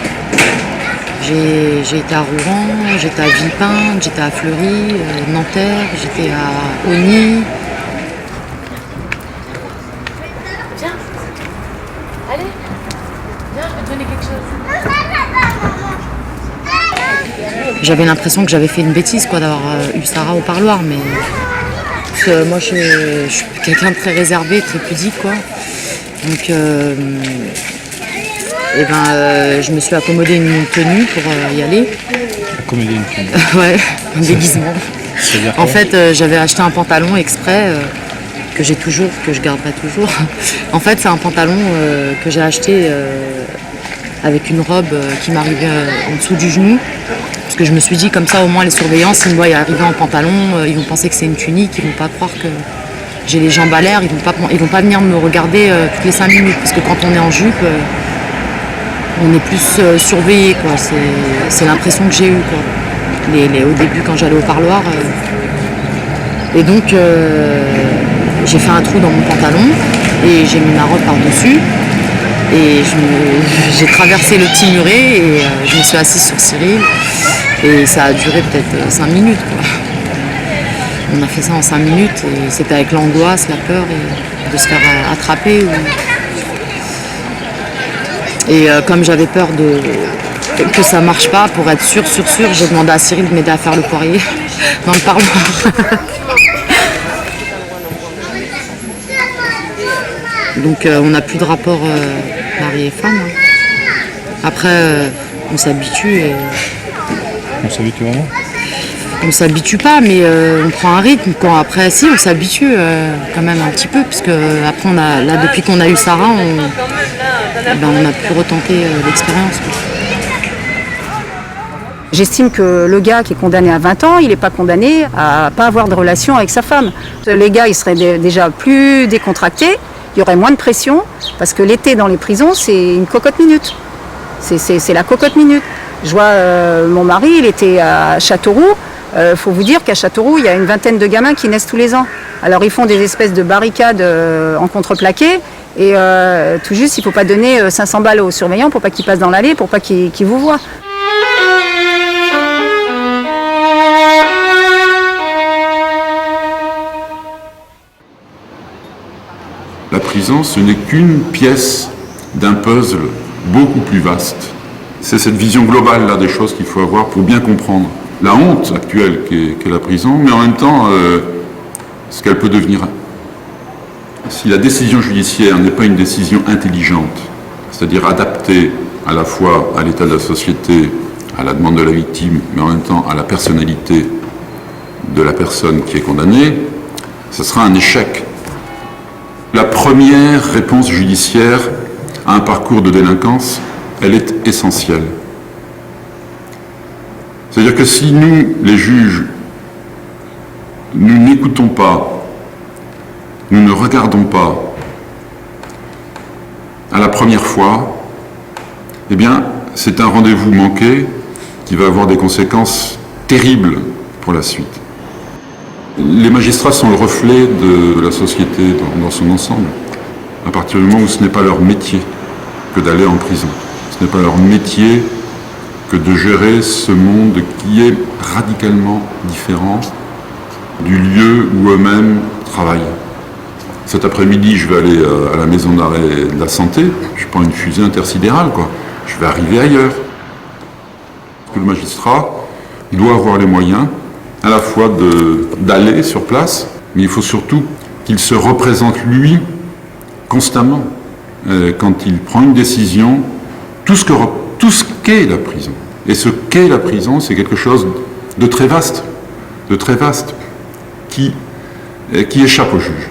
J'ai été à Rouen, j'étais à Villepinte, j'étais à Fleury, Nanterre, j'étais à Ogny. Viens. Allez. Viens, je vais te donner quelque chose. J'avais l'impression que j'avais fait une bêtise quoi, d'avoir eu Sarah au parloir, mais moi je suis quelqu'un de très réservé, très pudique quoi. Donc je me suis accommodé une tenue pour y aller. Accommodé une tenue. Ouais, un déguisement. En fait, j'avais acheté un pantalon exprès que j'ai toujours, que je garderai toujours. En fait, c'est un pantalon que j'ai acheté avec une robe qui m'arrivait en dessous du genou. Parce que je me suis dit, comme ça, au moins les surveillants, s'ils me voient arriver en pantalon, ils vont penser que c'est une tunique, ils vont pas croire que j'ai les jambes à l'air, ils vont pas venir me regarder toutes les 5 minutes. Parce que quand on est en jupe, on est plus surveillé, quoi. C'est l'impression que j'ai eue, quoi. Au début, quand j'allais au parloir. Et donc, j'ai fait un trou dans mon pantalon et j'ai mis ma robe par-dessus. Et j'ai traversé le petit muret et je me suis assise sur Cyril. Et ça a duré peut-être 5 minutes, quoi. On a fait ça en 5 minutes et c'était avec l'angoisse, la peur et de se faire attraper. Et comme j'avais peur que ça marche pas, pour être sûr, j'ai demandé à Cyril de m'aider à faire le poirier dans le parloir. Donc on n'a plus de rapport mari et femme. Après, on s'habitue. On s'habitue vraiment ? On s'habitue pas, mais on prend un rythme. Après, si, on s'habitue quand même un petit peu, puisque après, depuis qu'on a eu Sarah, on a pu retenter l'expérience. J'estime que le gars qui est condamné à 20 ans, il n'est pas condamné à pas avoir de relation avec sa femme. Les gars, ils seraient déjà plus décontractés, il y aurait moins de pression, parce que l'été dans les prisons, c'est une cocotte minute. C'est la cocotte minute. Je vois mon mari, il était à Châteauroux. Faut vous dire qu'à Châteauroux, il y a une vingtaine de gamins qui naissent tous les ans. Alors ils font des espèces de barricades en contreplaqué. Et tout juste, il ne faut pas donner 500 balles aux surveillants pour pas qu'ils passent dans l'allée, pour pas qu'ils vous voient. La prison, ce n'est qu'une pièce d'un puzzle beaucoup plus vaste. C'est cette vision globale là des choses qu'il faut avoir pour bien comprendre la honte actuelle qu'est la prison, mais en même temps ce qu'elle peut devenir. Si la décision judiciaire n'est pas une décision intelligente, c'est-à-dire adaptée à la fois à l'état de la société, à la demande de la victime, mais en même temps à la personnalité de la personne qui est condamnée, ce sera un échec. La première réponse judiciaire à un parcours de délinquance, elle est essentielle. C'est-à-dire que si nous, les juges, nous n'écoutons pas, nous ne regardons pas à la première fois, eh bien, c'est un rendez-vous manqué qui va avoir des conséquences terribles pour la suite. Les magistrats sont le reflet de la société dans son ensemble. À partir du moment où ce n'est pas leur métier que d'aller en prison, ce n'est pas leur métier que de gérer ce monde qui est radicalement différent du lieu où eux-mêmes travaillent. Cet après-midi, je vais aller à la maison d'arrêt de la santé, je prends une fusée intersidérale, quoi. Je vais arriver ailleurs. Le magistrat doit avoir les moyens à la fois d'aller sur place, mais il faut surtout qu'il se représente lui constamment quand il prend une décision, tout ce qu'est la prison. Et ce qu'est la prison, c'est quelque chose de très vaste, qui échappe au juge.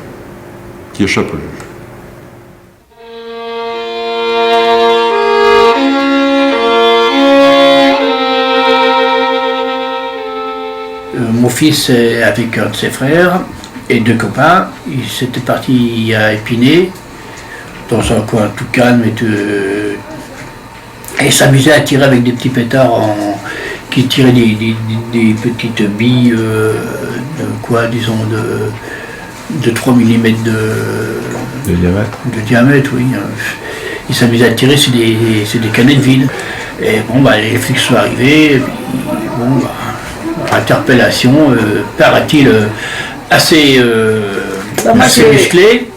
Mon fils, avec un de ses frères et 2 copains, ils s'étaient partis à Épinay, dans un coin tout calme et s'amusaient à tirer avec des petits pétards qui tiraient des petites billes de 3 mm de diamètre, oui. Ils s'amusaient à tirer sur des canettes vides. Et bon, les flics sont arrivés, et puis, bon, interpellation, paraît-il, assez musclée.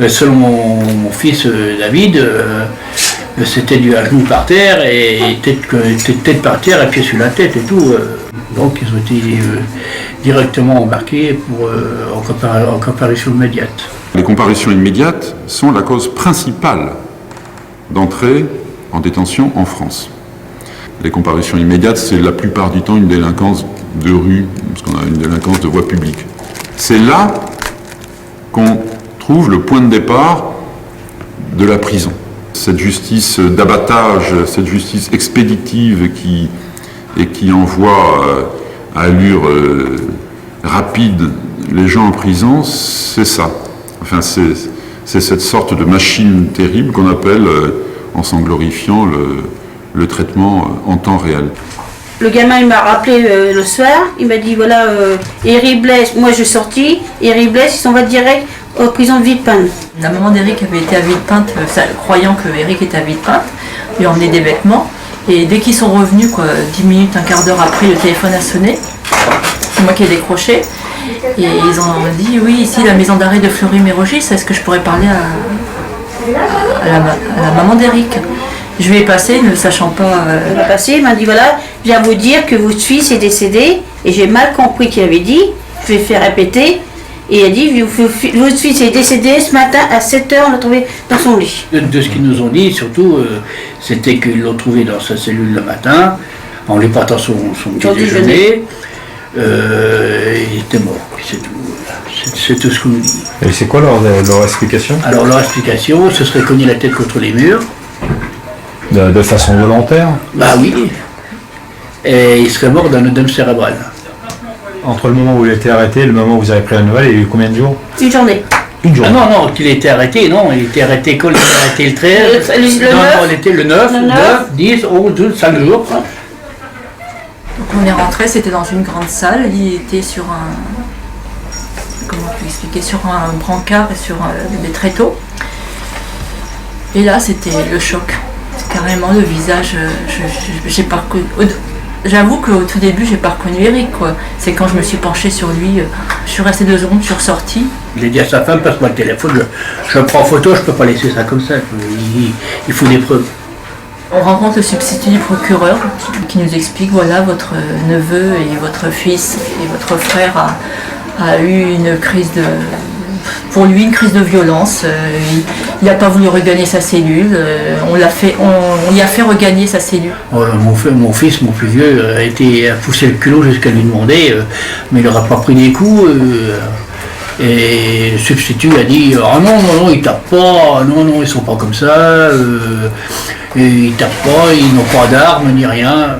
Selon mon fils David, c'était du à genoux par terre et tête par terre et pied sur la tête et tout. Donc ils ont été directement embarqués en comparution immédiate. Les comparutions immédiates sont la cause principale d'entrée en détention en France. Les comparutions immédiates, c'est la plupart du temps une délinquance de rue, parce qu'on a une délinquance de voie publique. C'est là qu'on trouve le point de départ de la prison. Cette justice d'abattage, cette justice expéditive qui envoie à allure rapide les gens en prison, c'est ça. Enfin, c'est cette sorte de machine terrible qu'on appelle, en s'en glorifiant, le traitement en temps réel. Le gamin il m'a rappelé le soir, il m'a dit voilà, Eric Blaise, moi je suis sorti, Eric Blaise il s'en va direct aux prisons de Villepinte. La maman d'Eric avait été à Villepinte, croyant que Eric était à Villepinte, lui a emmené des vêtements, et dès qu'ils sont revenus, 10 minutes, un quart d'heure après, le téléphone a sonné, c'est moi qui ai décroché, et ils ont dit oui, ici la maison d'arrêt de Fleury-Mérogis, est-ce que je pourrais parler à la maman d'Eric? Je lui ai passé, ne sachant pas... Il m'a passé, il m'a dit voilà, je viens vous dire que votre fils est décédé, et j'ai mal compris qu'il avait dit, je vais faire répéter, et il a dit votre fils est décédé ce matin à 7h, on l'a trouvé dans son lit. De ce qu'ils nous ont dit, surtout, c'était qu'ils l'ont trouvé dans sa cellule le matin, en lui portant son petit déjeuner, il était mort, c'est tout. C'est tout ce qu'on nous dit. Et c'est quoi leur explication? Alors leur explication, ce serait cogner la tête contre les murs. De façon volontaire? Bah oui. Et il serait mort d'un œdème cérébral. Entre le moment où il a été arrêté et le moment où vous avez pris la nouvelle, il y a eu combien de jours? Une journée. Une journée? Ah non, qu'il a été arrêté, non, il a été arrêté quand il a été arrêté le 13. Non, il était le 9, 10, 11, 12, 5 jours. Donc on est rentré, c'était dans une grande salle, il était sur un... Comment on peut expliquer? Sur un brancard et sur des tréteaux. Et là, c'était le choc. Carrément, le visage, j'ai pas reconnu. J'avoue qu'au tout début, j'ai pas reconnu Eric, quoi. C'est quand je me suis penchée sur lui, je suis restée 2 secondes, je suis ressortie. Il a dit à sa femme, passe-moi le téléphone, je prends photo, je peux pas laisser ça comme ça, il faut des preuves. On rencontre le substitut du procureur qui nous explique, voilà, votre neveu et votre fils et votre frère a eu une crise de... Pour lui, une crise de violence. Il n'a pas voulu regagner sa cellule. On lui a fait regagner sa cellule. Mon fils, mon plus vieux, a poussé le culot jusqu'à lui demander, mais il n'aura pas pris des coups. Et le substitut a dit ah non, ils tapent pas, non, ils sont pas comme ça, et ils tapent pas, ils n'ont pas d'armes ni rien.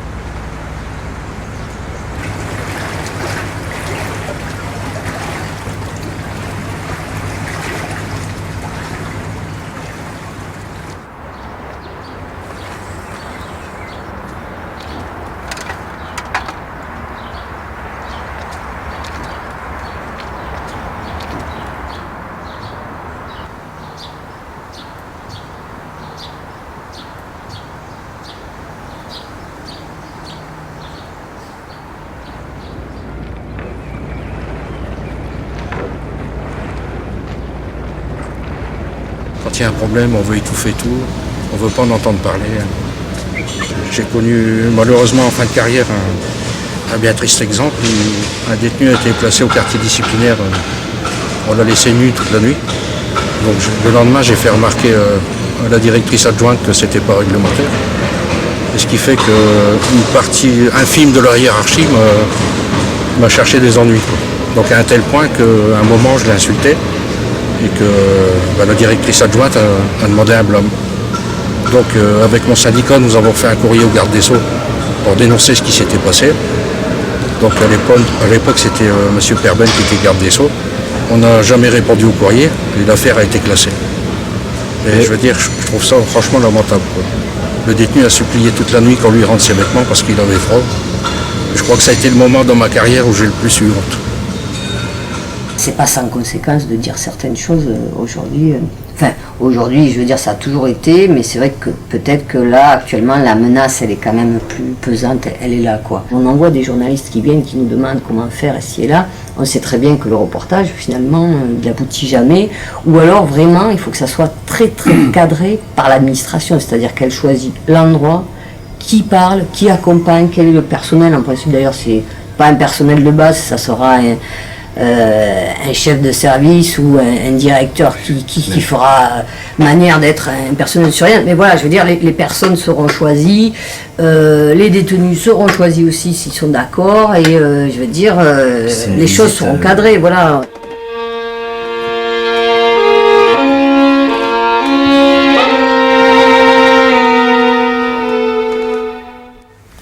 Quand il y a un problème, on veut étouffer tout, on ne veut pas en entendre parler. J'ai connu malheureusement en fin de carrière un bien triste exemple où un détenu a été placé au quartier disciplinaire. On l'a laissé nu toute la nuit. Donc le lendemain, j'ai fait remarquer à la directrice adjointe que c'était pas réglementaire. Et ce qui fait qu'une partie infime de leur hiérarchie m'a cherché des ennuis, quoi. Donc à un tel point qu'à un moment, je l'ai insulté. Et que la directrice adjointe a demandé un blâme. Donc avec mon syndicat, nous avons fait un courrier au garde des Sceaux pour dénoncer ce qui s'était passé. Donc à l'époque c'était M. Perben qui était garde des Sceaux. On n'a jamais répondu au courrier et l'affaire a été classée. Et je veux dire, je trouve ça franchement lamentable, quoi. Le détenu a supplié toute la nuit qu'on lui rende ses vêtements parce qu'il avait froid. Je crois que ça a été le moment dans ma carrière où j'ai le plus eu honte. C'est pas sans conséquence de dire certaines choses aujourd'hui Enfin, aujourd'hui, je veux dire, ça a toujours été, mais c'est vrai que peut-être que là, actuellement, la menace, elle est quand même plus pesante, elle est là, quoi. On envoie des journalistes qui viennent, qui nous demandent comment faire ici et là. On sait très bien que le reportage, finalement, il n'aboutit jamais. Ou alors, vraiment, il faut que ça soit très, très cadré par l'administration, c'est-à-dire qu'elle choisit l'endroit, qui parle, qui accompagne, quel est le personnel. En principe, d'ailleurs, c'est pas un personnel de base, ça sera un chef de service ou un directeur qui fera manière d'être un personnel surveillant. Mais voilà, je veux dire, les personnes seront choisies, les détenus seront choisis aussi s'ils sont d'accord, et je veux dire, les choses seront cadrées, voilà.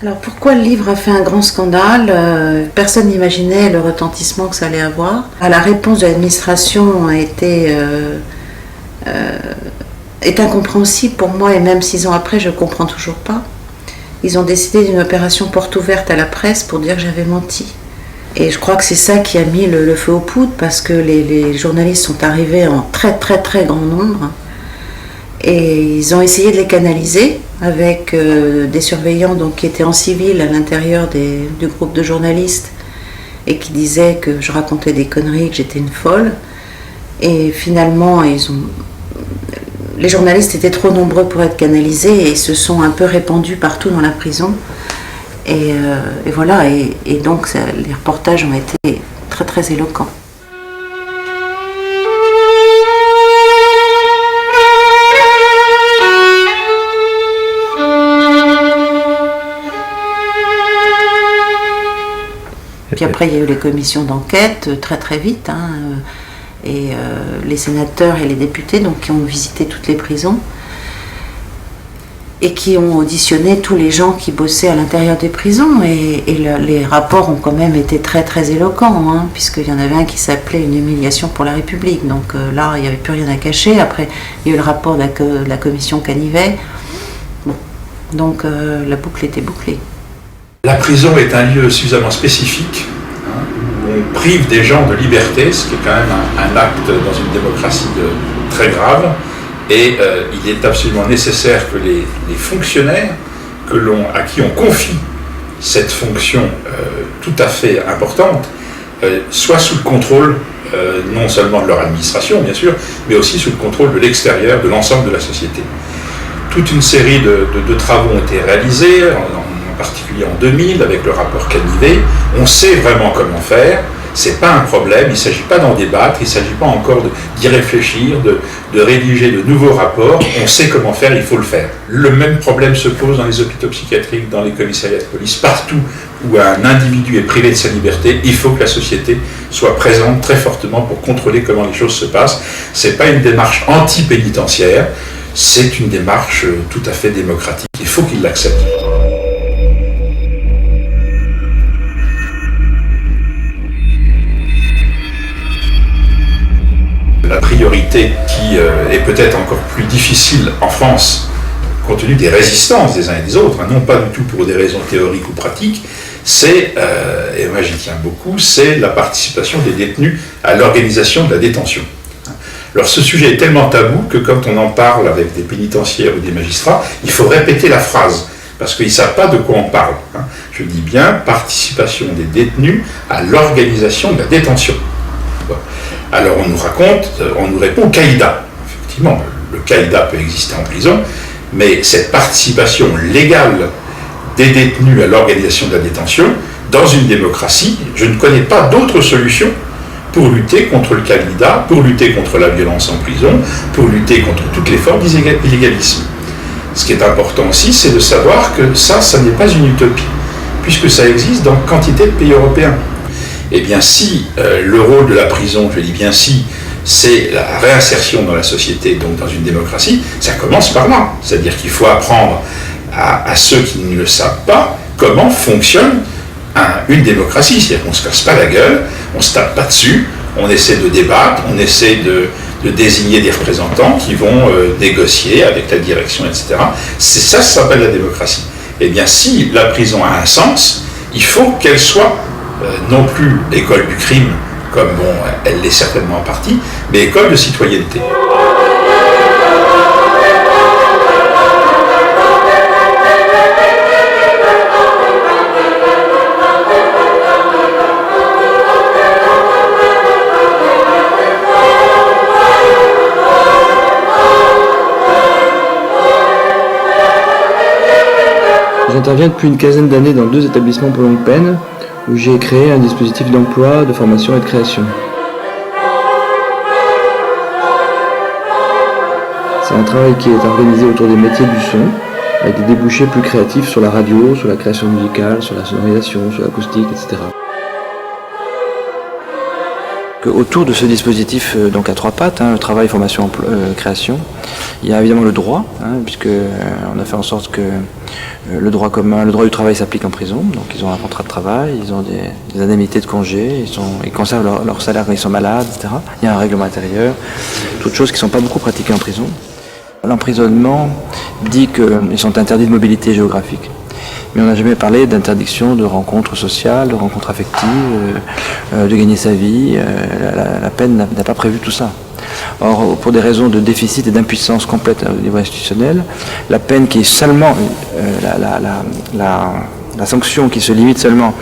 Alors pourquoi le livre a fait un grand scandale? Personne n'imaginait le retentissement que ça allait avoir. La réponse de l'administration a été est incompréhensible pour moi, et même 6 ans après, je ne comprends toujours pas. Ils ont décidé d'une opération porte ouverte à la presse pour dire que j'avais menti. Et je crois que c'est ça qui a mis le feu aux poudres, parce que les journalistes sont arrivés en très très très grand nombre. Et ils ont essayé de les canaliser avec des surveillants donc, qui étaient en civil à l'intérieur du groupe de journalistes et qui disaient que je racontais des conneries, que j'étais une folle. Et finalement, les journalistes étaient trop nombreux pour être canalisés et se sont un peu répandus partout dans la prison. Et voilà, et donc les reportages ont été très très éloquents. Puis après, il y a eu les commissions d'enquête très très vite, et les sénateurs et les députés donc, qui ont visité toutes les prisons et qui ont auditionné tous les gens qui bossaient à l'intérieur des prisons. Et les rapports ont quand même été très très éloquents, puisqu'il y en avait un qui s'appelait « Une humiliation pour la République ». Donc là, il n'y avait plus rien à cacher. Après, il y a eu le rapport de la commission Canivet. Bon. Donc la boucle était bouclée. La prison est un lieu suffisamment spécifique où on prive des gens de liberté, ce qui est quand même un acte dans une démocratie très grave. Et il est absolument nécessaire que les fonctionnaires à qui on confie cette fonction tout à fait importante soient sous le contrôle non seulement de leur administration, bien sûr, mais aussi sous le contrôle de l'extérieur, de l'ensemble de la société. Toute une série de travaux ont été réalisés, en particulier en 2000, avec le rapport Canivet. On sait vraiment comment faire, c'est pas un problème, il ne s'agit pas d'en débattre, il ne s'agit pas encore d'y réfléchir, de rédiger de nouveaux rapports, on sait comment faire, il faut le faire. Le même problème se pose dans les hôpitaux psychiatriques, dans les commissariats de police, partout où un individu est privé de sa liberté, il faut que la société soit présente très fortement pour contrôler comment les choses se passent. Ce n'est pas une démarche anti-pénitentiaire, c'est une démarche tout à fait démocratique, il faut qu'il l'accepte. La priorité qui est peut-être encore plus difficile en France, compte tenu des résistances des uns et des autres, non pas du tout pour des raisons théoriques ou pratiques, c'est, et moi j'y tiens beaucoup, c'est la participation des détenus à l'organisation de la détention. Alors ce sujet est tellement tabou que quand on en parle avec des pénitentiaires ou des magistrats, il faut répéter la phrase, parce qu'ils ne savent pas de quoi on parle. Je dis bien participation des détenus à l'organisation de la détention. Bon. Alors on nous répond caïda. Effectivement, le caïda peut exister en prison, mais cette participation légale des détenus à l'organisation de la détention, dans une démocratie, je ne connais pas d'autre solution pour lutter contre le caïda, pour lutter contre la violence en prison, pour lutter contre toutes les formes d'illégalisme. Ce qui est important aussi, c'est de savoir que ça n'est pas une utopie, puisque ça existe dans quantité de pays européens. Eh bien si le rôle de la prison, je dis bien si, c'est la réinsertion dans la société, donc dans une démocratie, ça commence par là. C'est-à-dire qu'il faut apprendre à ceux qui ne le savent pas comment fonctionne une démocratie. C'est-à-dire qu'on ne se casse pas la gueule, on ne se tape pas dessus, on essaie de débattre, on essaie de désigner des représentants qui vont négocier avec la direction, etc. C'est ça, ça s'appelle la démocratie. Eh bien si la prison a un sens, il faut qu'elle soit non plus école du crime, comme elle l'est certainement en partie, mais école de citoyenneté. J'interviens depuis une quinzaine d'années dans 2 établissements pour longue peine où j'ai créé un dispositif d'emploi, de formation et de création. C'est un travail qui est organisé autour des métiers du son, avec des débouchés plus créatifs sur la radio, sur la création musicale, sur la sonorisation, sur l'acoustique, etc. Autour de ce dispositif donc à 3 pattes, le travail, formation, création, il y a évidemment le droit, puisque on a fait en sorte que le droit commun, le droit du travail s'applique en prison, donc ils ont un contrat de travail, ils ont des indemnités de congé, ils conservent leur salaire quand ils sont malades, etc. Il y a un règlement intérieur, toutes choses qui ne sont pas beaucoup pratiquées en prison. L'emprisonnement dit qu'ils sont interdits de mobilité géographique. Mais on n'a jamais parlé d'interdiction de rencontres sociales, de rencontres affectives, de gagner sa vie. La peine n'a pas prévu tout ça. Or, pour des raisons de déficit et d'impuissance complète au niveau institutionnel, la peine qui est seulement la sanction qui se limite seulement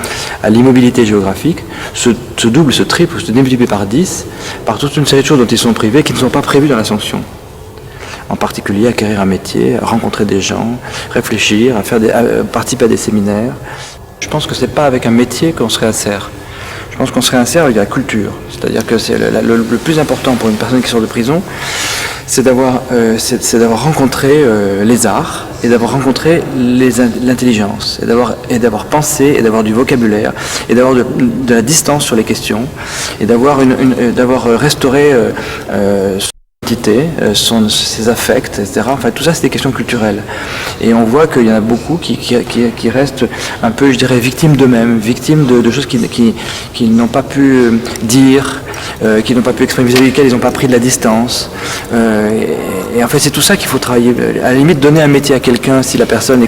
à l'immobilité géographique se double, se triple, se démultiplie par 10 par toute une série de choses dont ils sont privés qui ne sont pas prévues dans la sanction. En particulier acquérir un métier, rencontrer des gens, réfléchir, participer à des séminaires. Je pense que ce n'est pas avec un métier qu'on se réinsère. Je pense qu'on se réinsère avec la culture. C'est-à-dire que c'est le plus important pour une personne qui sort de prison, c'est d'avoir rencontré les arts et d'avoir rencontré l'intelligence et d'avoir pensé et d'avoir du vocabulaire et d'avoir de la distance sur les questions et d'avoir restauré ses affects, etc. Enfin, tout ça, c'est des questions culturelles. Et on voit qu'il y en a beaucoup qui restent un peu, je dirais, victimes d'eux-mêmes, victimes de choses qu'ils n'ont pas pu dire, qu'ils n'ont pas pu exprimer, vis-à-vis desquelles ils n'ont pas pris de la distance. Et en fait, c'est tout ça qu'il faut travailler. À la limite, donner un métier à quelqu'un si la personne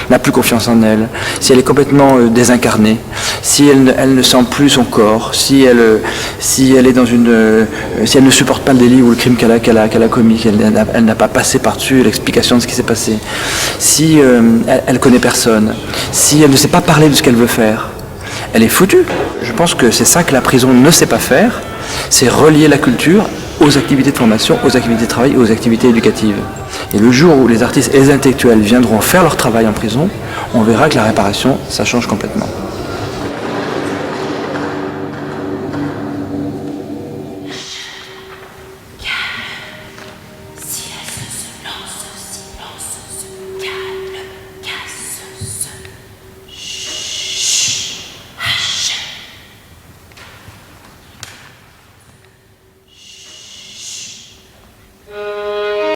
n'a plus confiance en elle, si elle est complètement désincarnée, si elle ne sent plus son corps, si elle est si elle ne supporte pas le délit ou le crime qu'elle a commis, qu'elle n'a pas passé par-dessus l'explication de ce qui s'est passé, si elle connaît personne, si elle ne sait pas parler de ce qu'elle veut faire, elle est foutue. Je pense que c'est ça que la prison ne sait pas faire, c'est relier la culture aux activités de formation, aux activités de travail et aux activités éducatives. Et le jour où les artistes et les intellectuels viendront faire leur travail en prison, on verra que la réparation, ça change complètement.